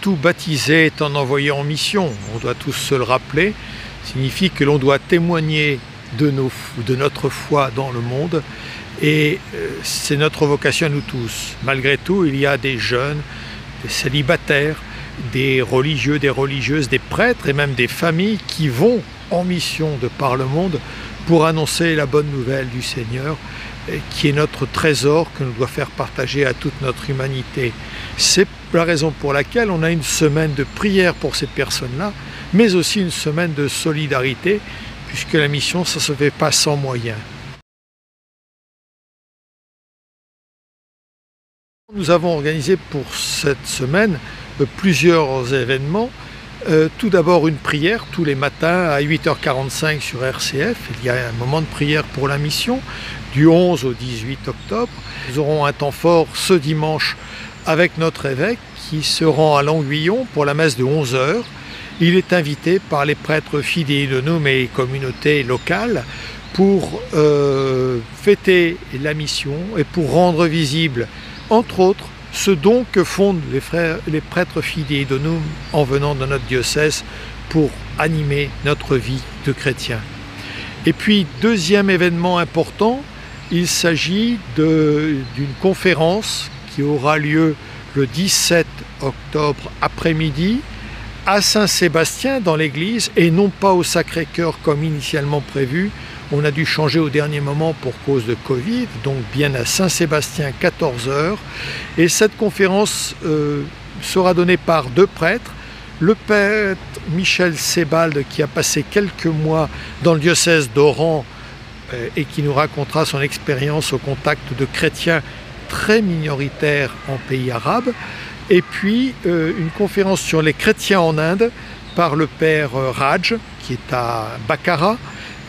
Tout baptisé étant envoyé en mission, on doit tous se le rappeler, signifie que l'on doit témoigner de notre foi dans le monde, et c'est notre vocation à nous tous. Malgré tout, il y a des jeunes, des célibataires, des religieux, des religieuses, des prêtres et même des familles qui vont en mission de par le monde pour annoncer la bonne nouvelle du Seigneur, qui est notre trésor que nous doit faire partager à toute notre humanité. C'est la raison pour laquelle on a une semaine de prière pour ces personnes-là, mais aussi une semaine de solidarité, puisque la mission, ça ne se fait pas sans moyens. Nous avons organisé pour cette semaine plusieurs événements. Tout d'abord une prière tous les matins à 8h45 sur RCF. Il y a un moment de prière pour la mission du 11 au 18 octobre. Nous aurons un temps fort ce dimanche avec notre évêque qui se rend à Languillon pour la messe de 11h. Il est invité par les prêtres fidei donum et communautés locales pour fêter la mission et pour rendre visible, entre autres, ce don que font les prêtres fidei donum en venant dans notre diocèse pour animer notre vie de chrétien. Et puis, deuxième événement important, il s'agit d'une conférence qui aura lieu le 17 octobre après-midi à Saint-Sébastien dans l'église et non pas au Sacré-Cœur comme initialement prévu. On a dû changer au dernier moment pour cause de Covid, donc bien à Saint-Sébastien 14h. Et cette conférence sera donnée par deux prêtres. Le prêtre Michel Sebald qui a passé quelques mois dans le diocèse d'Oran et qui nous racontera son expérience au contact de chrétiens très minoritaires en pays arabes. Et puis une conférence sur les chrétiens en Inde par le père Raj qui est à Bacara.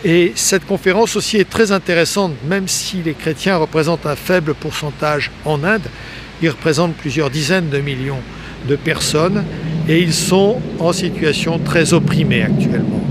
Et cette conférence aussi est très intéressante, même si les chrétiens représentent un faible pourcentage en Inde. Ils représentent plusieurs dizaines de millions de personnes et ils sont en situation très opprimée actuellement.